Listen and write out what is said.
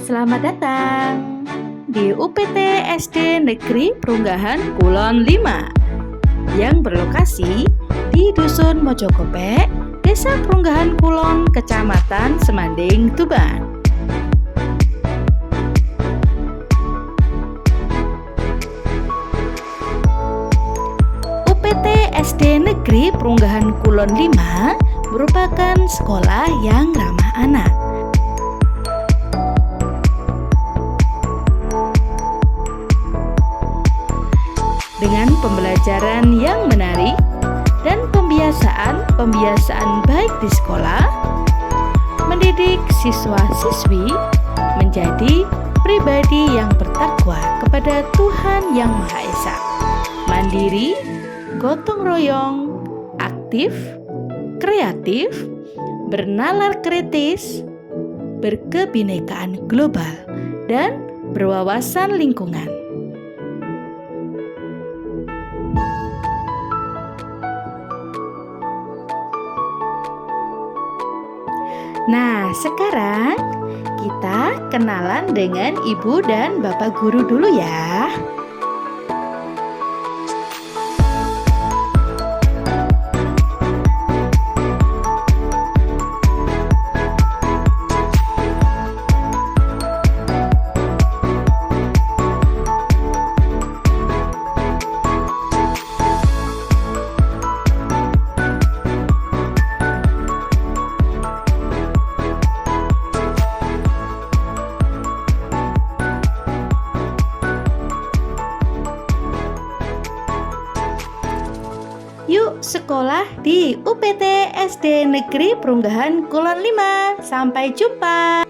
selamat datang di UPT SD Negeri Perunggahan Kulon 5 yang berlokasi di Dusun Mojokopek, Desa Perunggahan Kulon, Kecamatan Semanding, Tuban. UPT SD Negeri Perunggahan Kulon 5 merupakan sekolah yang ramah anak. Dengan pembelajaran yang menarik dan pembiasaan baik di sekolah, mendidik siswa-siswi menjadi pribadi yang bertakwa kepada Tuhan Yang Maha Esa, mandiri, gotong royong, aktif, kreatif, bernalar kritis, berkebinekaan global, dan berwawasan lingkungan. Nah, sekarang kita kenalan dengan ibu dan bapak guru dulu ya. Yuk sekolah di UPT SD Negeri Perunggahan Kulon 5. Sampai jumpa.